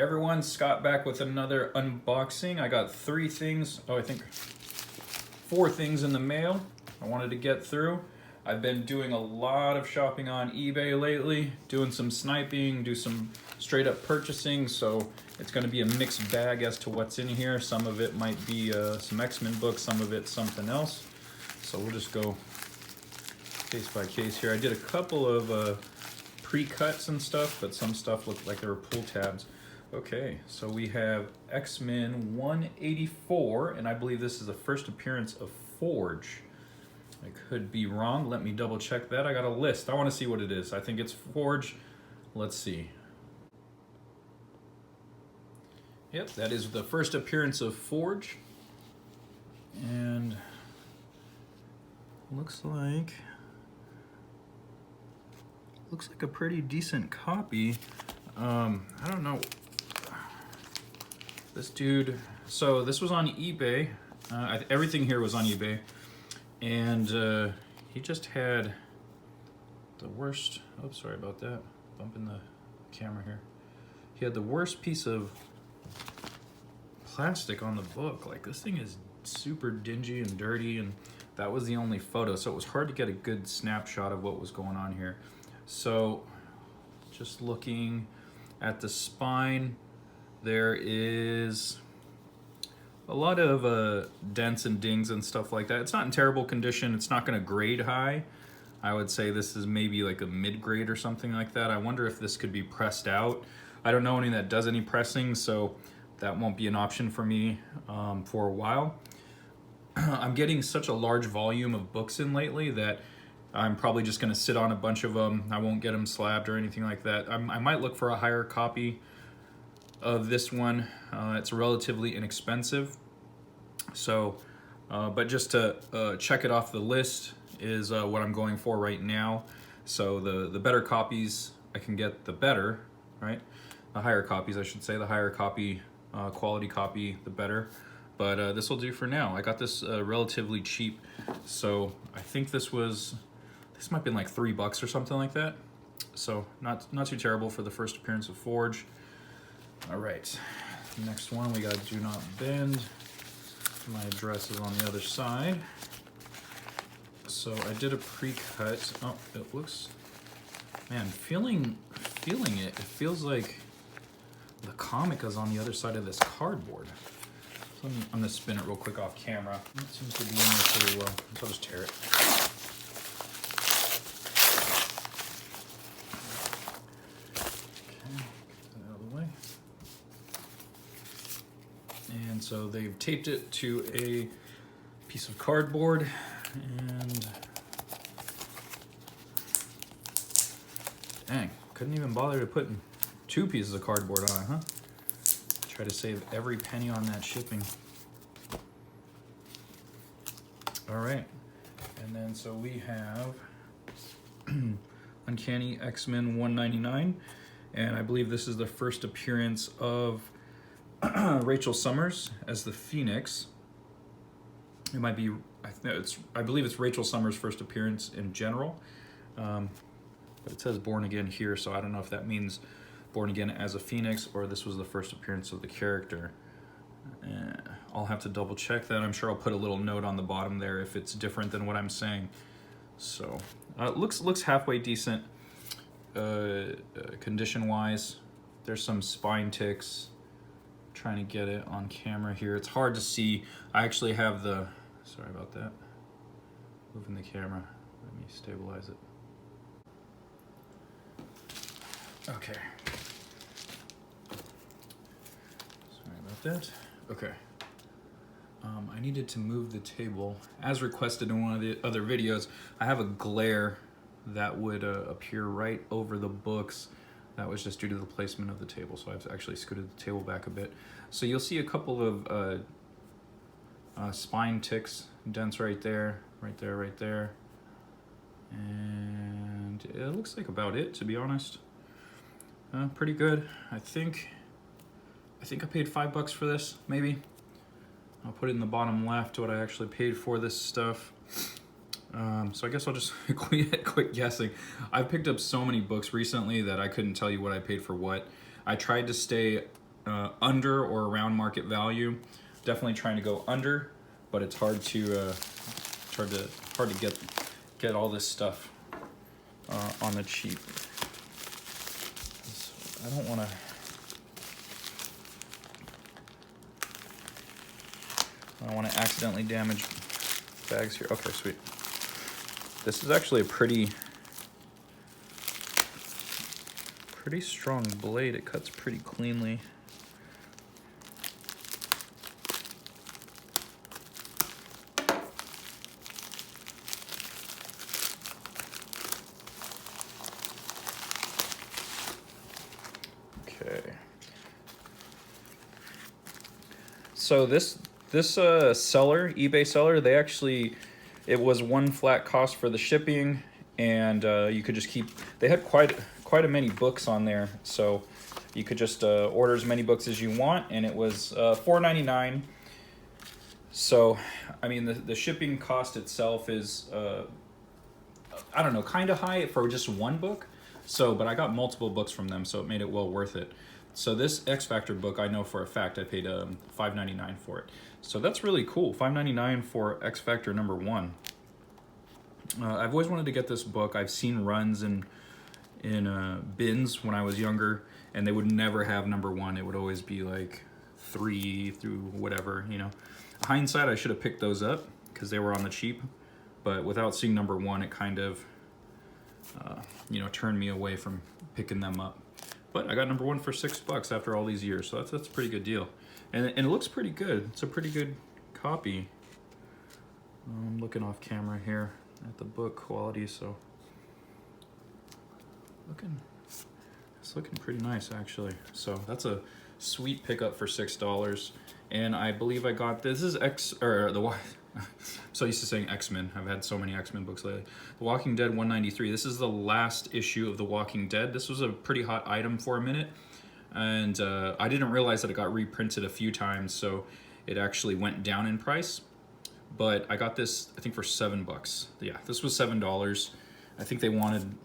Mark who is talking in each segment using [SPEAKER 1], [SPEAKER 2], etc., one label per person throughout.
[SPEAKER 1] Hey everyone, Scott back with another unboxing. I got 3 things, I think 4 things in the mail I wanted to get through. I've been doing a lot of shopping on eBay lately, doing some sniping, do some straight up purchasing, so it's going to be a mixed bag as to what's in here. Some of it might be some X-Men books, some of it's something else. So we'll just go case by case here. I did a couple of pre-cuts and stuff, but some stuff looked like they were pull tabs. Okay, so we have X-Men 184, and I believe this is the first appearance of Forge. I could be wrong. Let me double check that. I got a list. I want to see what it is. I think it's Forge. Let's see. Yep, that is the first appearance of Forge. And looks like a pretty decent copy. I don't know. This dude, so this was on eBay. Everything here was on eBay. And he just had the worst, oh, sorry about that, bumping the camera here. He had the worst piece of plastic on the book. Like, this thing is super dingy and dirty, and that was the only photo, so it was hard to get a good snapshot of what was going on here. So, just looking at the spine, there is a lot of dents and dings and stuff like that. It's not in terrible condition. It's not going to grade high. I would say this is maybe like a mid-grade or something like that. I wonder if this could be pressed out. I don't know anyone that does any pressing, so that won't be an option for me for a while. I'm getting such a large volume of books in lately that I'm probably just going to sit on a bunch of them. I won't get them slabbed or anything like that. I might look for a higher copy of this one. It's relatively inexpensive. So, but just to check it off the list is what I'm going for right now. So the better copies I can get, the better, right? The higher copies, I should say, the higher copy, quality copy, the better. But this will do for now. I got this relatively cheap. So I think this might have been like $3 or something like that. So not too terrible for the first appearance of Forge. All right, next one we got Do Not Bend. My address is on the other side. So I did a pre-cut. Oh, it looks, man, feeling it. It feels like the comic is on the other side of this cardboard. So I'm gonna spin it real quick off camera. It seems to be in there pretty well. So I'll just tear it. And so they've taped it to a piece of cardboard, and dang, couldn't even bother to put 2 pieces of cardboard on it, huh? Try to save every penny on that shipping. All right, and then so we have Uncanny X-Men 199, and I believe this is the first appearance of Rachel Summers as the Phoenix. It might be, I believe it's Rachel Summers' first appearance in general. But it says Born Again here, so I don't know if that means Born Again as a Phoenix or this was the first appearance of the character. I'll have to double check that. I'm sure I'll put a little note on the bottom there if it's different than what I'm saying. So, looks halfway decent condition-wise. There's some spine ticks. Trying to get it on camera here. It's hard to see. I actually have the, sorry about that, moving the camera. Let me stabilize it. Okay. Sorry about that. Okay. I needed to move the table. As requested in one of the other videos, I have a glare that would appear right over the books. That was just due to the placement of the table, so I've actually scooted the table back a bit. So you'll see a couple of spine ticks, dents right there, right there, right there. And it looks like about it, to be honest. Pretty good. I think I paid $5 for this, maybe. I'll put it in the bottom left what I actually paid for this stuff. So I guess I'll just quit guessing. I've picked up so many books recently that I couldn't tell you what I paid for what. I tried to stay under or around market value. Definitely trying to go under, but it's hard to get all this stuff on the cheap. So I don't want to accidentally damage bags here. Okay, sweet. This is actually a pretty strong blade. It cuts pretty cleanly. Okay. So this seller, eBay seller, they actually, it was one flat cost for the shipping, and you could just keep, they had quite a many books on there, so you could just order as many books as you want, and it was $4.99. So I mean, the shipping cost itself is I don't know, kind of high for just one book. So, but I got multiple books from them, so it made it well worth it. So this X Factor book, I know for a fact I paid $5.99 for it. So that's really cool. $5.99 for X Factor #1. I've always wanted to get this book. I've seen runs in bins when I was younger, and they would never have #1. It would always be like 3 through whatever, you know. Hindsight, I should have picked those up because they were on the cheap, but without seeing #1, it kind of you know, turned me away from picking them up. But I got #1 for $6 after all these years, so that's a pretty good deal, and it looks pretty good. It's a pretty good copy. I'm looking off camera here at the book quality, so it's looking pretty nice actually. So that's a sweet pickup for $6, and I believe I got this is so used to saying X-Men. I've had so many X-Men books lately. The Walking Dead 193. This is the last issue of The Walking Dead. This was a pretty hot item for a minute, and I didn't realize that it got reprinted a few times, so it actually went down in price. But I got this, I think, for $7. Yeah, this was $7. I think they wanted,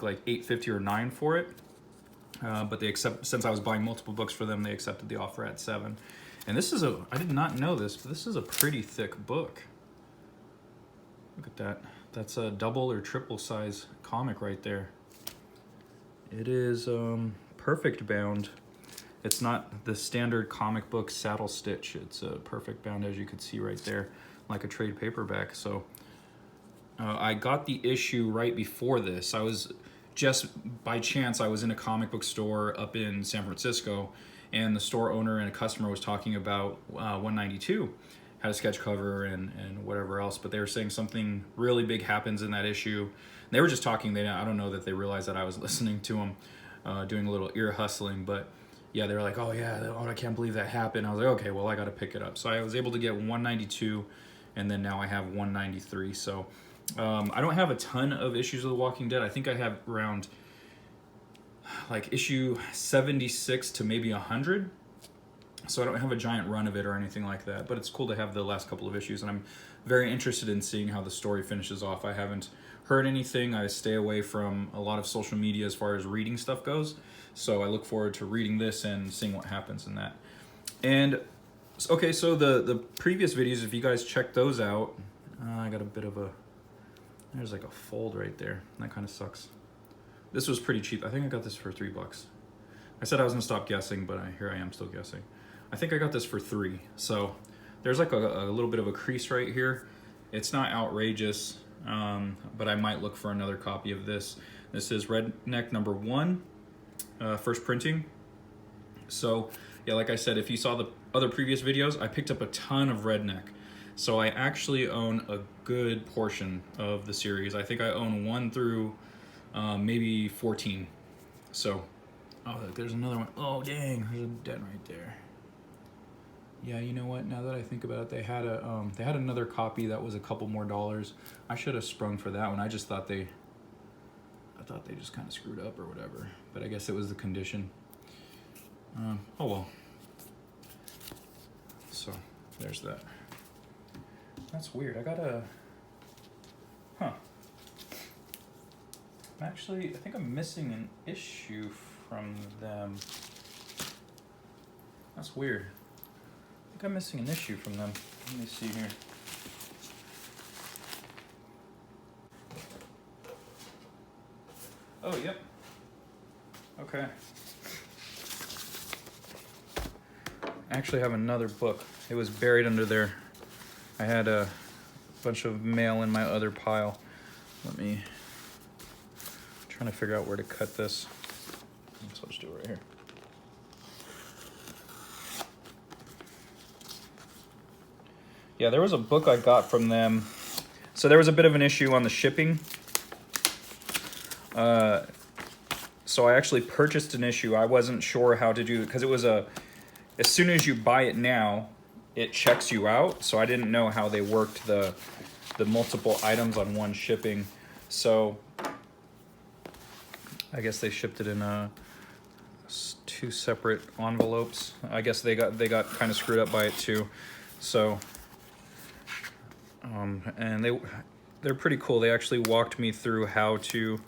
[SPEAKER 1] like $8.50 or $9 for it. But they since I was buying multiple books for them, they accepted the offer at $7. And this is I did not know this, but this is a pretty thick book. Look at that. That's a double or triple size comic right there. It is perfect bound. It's not the standard comic book saddle stitch. It's a perfect bound, as you can see right there, like a trade paperback. So I got the issue right before this. I was just by chance, I was in a comic book store up in San Francisco, and the store owner and a customer was talking about 192, had a sketch cover and whatever else, but they were saying something really big happens in that issue. They were just talking. I don't know that they realized that I was listening to them, doing a little ear hustling, but yeah, they were like, oh yeah, oh, I can't believe that happened. I was like, okay, well, I got to pick it up. So I was able to get 192, and then now I have 193. So I don't have a ton of issues of The Walking Dead. I think I have around like issue 76 to maybe 100. So I don't have a giant run of it or anything like that, but it's cool to have the last couple of issues, and I'm very interested in seeing how the story finishes off. I haven't heard anything. I stay away from a lot of social media as far as reading stuff goes, so I look forward to reading this and seeing what happens in that. And okay, so the previous videos, if you guys check those out, I got a bit of there's like a fold right there. That kind of sucks. This was pretty cheap. I think I got this for $3. I said I was gonna stop guessing, but here I am still guessing. I think I got this for $3. So there's like a little bit of a crease right here. It's not outrageous, but I might look for another copy of this. This is Redneck #1, first printing. So yeah, like I said, if you saw the other previous videos, I picked up a ton of Redneck. So I actually own a good portion of the series. I think I own 1 through maybe 14. So, oh, there's another one. Oh, dang, there's a dent right there. Yeah, you know what? Now that I think about it, they had another copy that was a couple more dollars. I should have sprung for that one. I thought they just kind of screwed up or whatever. But I guess it was the condition. Oh well. So there's that. That's weird. I got a. Huh. Actually, I think I'm missing an issue from them. That's weird. I think I'm missing an issue from them. Let me see here. Oh, yep. Okay. I actually have another book. It was buried under there. I had a bunch of mail in my other pile. Let me... trying to figure out where to cut this. So I'll just do it right here. Yeah, there was a book I got from them. So there was a bit of an issue on the shipping. So I actually purchased an issue. I wasn't sure how to do it because it was a... as soon as you buy it now, it checks you out. So I didn't know how they worked the multiple items on one shipping. So I guess they shipped it in 2 separate envelopes. I guess they got kind of screwed up by it too. So and they're pretty cool. They actually walked me through how to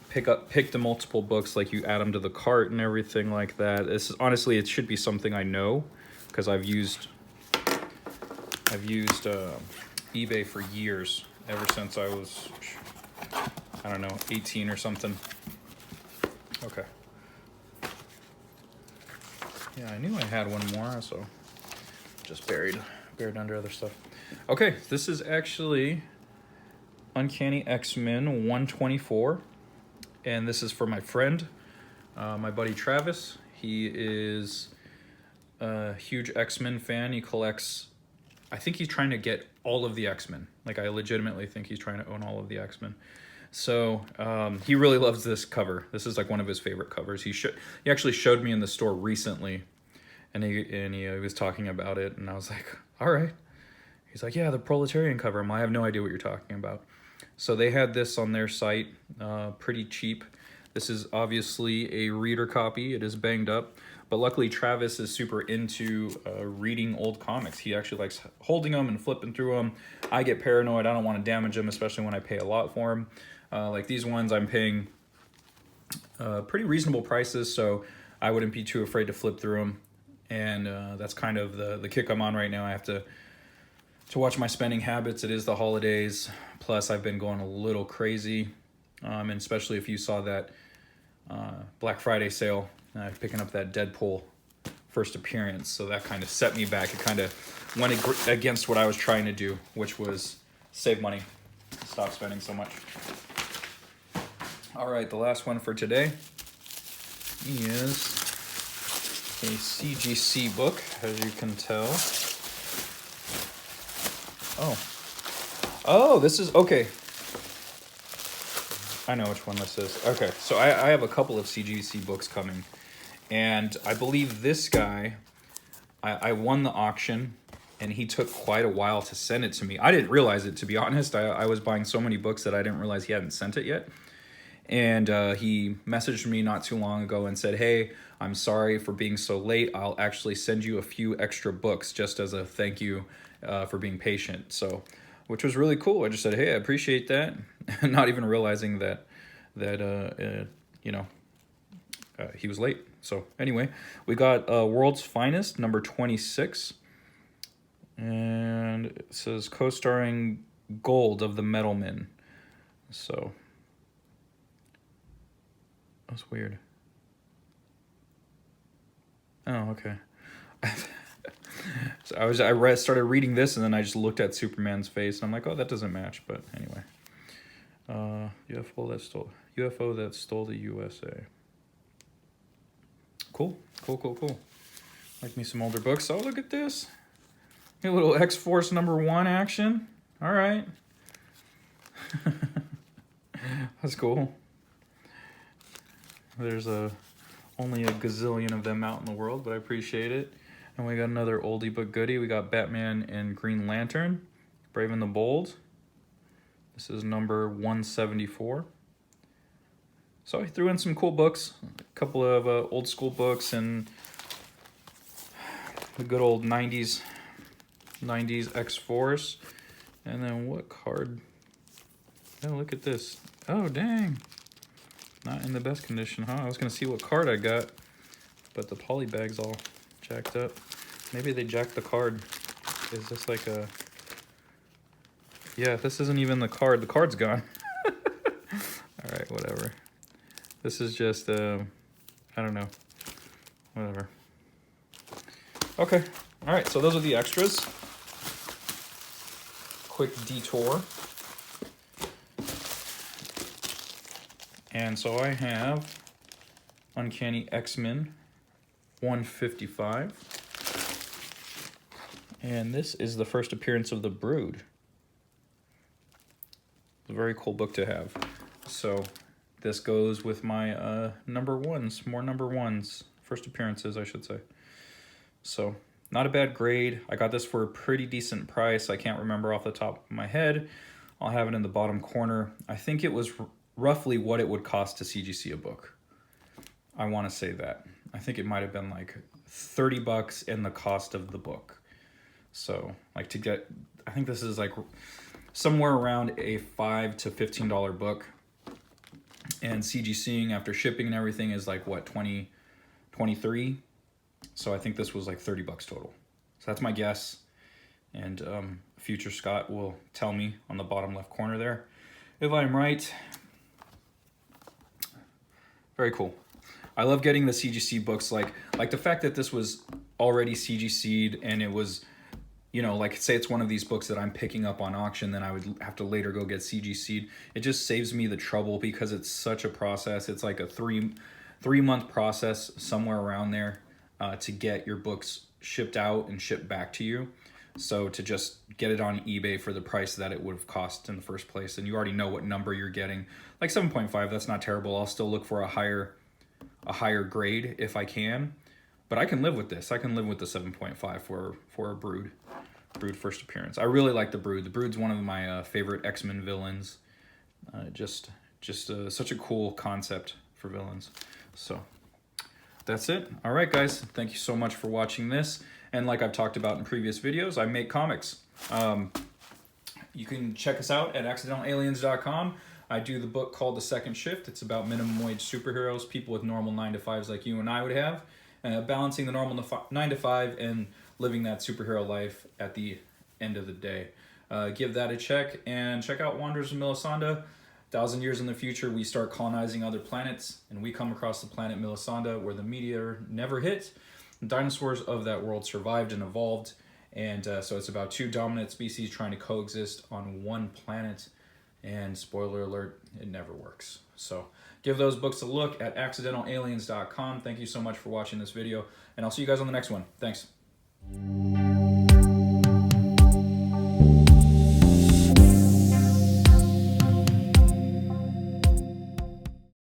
[SPEAKER 1] pick the multiple books, like you add them to the cart and everything like that. This is honestly, it should be something I know because I've used eBay for years, ever since I was, I don't know, 18 or something. Okay. Yeah, I knew I had one more, so just buried under other stuff. Okay, this is actually Uncanny X-Men 124, and this is for my friend, my buddy Travis. He is a huge X-Men fan. He collects, I think he's trying to get all of the X-Men. Like, I legitimately think he's trying to own all of the X-Men. So he really loves this cover. This is like one of his favorite covers. He actually showed me in the store recently, and he was talking about it, and I was like, all right. He's like, yeah, the Proletarian cover. I have no idea what you're talking about. So they had this on their site, pretty cheap. This is obviously a reader copy. It is banged up, but luckily Travis is super into reading old comics. He actually likes holding them and flipping through them. I get paranoid. I don't want to damage them, especially when I pay a lot for them. Like these ones, I'm paying pretty reasonable prices, so I wouldn't be too afraid to flip through them. And that's kind of the kick I'm on right now. I have to watch my spending habits. It is the holidays. Plus, I've been going a little crazy, and especially if you saw that Black Friday sale, picking up that Deadpool first appearance. So that kind of set me back. It kind of went against what I was trying to do, which was save money, stop spending so much. All right, the last one for today is a CGC book, as you can tell. Oh, this is, okay. I know which one this is. Okay, so I have a couple of CGC books coming, and I believe this guy, I won the auction, and he took quite a while to send it to me. I didn't realize it, to be honest. I was buying so many books that I didn't realize he hadn't sent it yet. And he messaged me not too long ago and said, hey, I'm sorry for being so late. I'll actually send you a few extra books just as a thank you for being patient. So, which was really cool. I just said, hey, I appreciate that. Not even realizing that he was late. So anyway, we got World's Finest, number 26. And it says co-starring Gold of the Metal Men. So that's weird. Oh, okay. So I started reading this, and then I just looked at Superman's face, and I'm like, oh, that doesn't match. But anyway, UFO that stole the USA. Cool. Like me some older books. Oh, look at this. A little X-Force #1 action. All right. That's cool. There's only a gazillion of them out in the world, but I appreciate it. And we got another oldie but goodie. We got Batman and Green Lantern, Brave and the Bold. This is number 174. So I threw in some cool books, a couple of old school books, and the good old 90s X-Force. And then what card? Oh, look at this. Oh, dang. Not in the best condition, huh? I was going to see what card I got, but the poly bag's all jacked up. Maybe they jacked the card. Is this like a... Yeah, this isn't even the card. The card's gone. All right, whatever. This is just, I don't know. Whatever. Okay. All right, so those are the extras. Quick detour. And so I have Uncanny XMen 155. And this is the first appearance of the Brood. It's a very cool book to have. So this goes with my number ones, more number ones, first appearances, I should say. So not a bad grade. I got this for a pretty decent price. I can't remember off the top of my head. I'll have it in the bottom corner. I think it was roughly what it would cost to CGC a book. I want to say that. I think it might have been like 30 bucks in the cost of the book. So like to get, I think this is like somewhere around a $5 to $15 book. And CGCing after shipping and everything is like what, 23? So I think this was like 30 bucks total. So that's my guess. And future Scott will tell me on the bottom left corner there if I'm right. Very cool. I love getting the CGC books, like the fact that this was already CGC'd and it was, you know, like say it's one of these books that I'm picking up on auction, then I would have to later go get CGC'd. It just saves me the trouble because it's such a process. It's like a three-month process, somewhere around there, to get your books shipped out and shipped back to you. So to just get it on eBay for the price that it would have cost in the first place, and you already know what number you're getting, like 7.5, that's not terrible. I'll still look for a higher grade if I can, but I can live with this. I can live with the 7.5 for a Brood first appearance. I really like the Brood. The Brood's one of my favorite X-Men villains. Just such a cool concept for villains. So that's it. All right, guys. Thank you so much for watching this. And like I've talked about in previous videos, I make comics. You can check us out at accidentalaliens.com. I do the book called The Second Shift. It's about minimum wage superheroes, people with normal 9-to-5s like you and I would have, balancing the normal 9-to-5 and living that superhero life at the end of the day. Give that a check and check out Wanderers of Melisanda. 1,000 years in the future, we start colonizing other planets, and we come across the planet Melisanda where the meteor never hit. The dinosaurs of that world survived and evolved, and so it's about two dominant species trying to coexist on one planet, and spoiler alert, it never works. So give those books a look at accidentalaliens.com. Thank you so much for watching this video, and I'll see you guys on the next one. Thanks.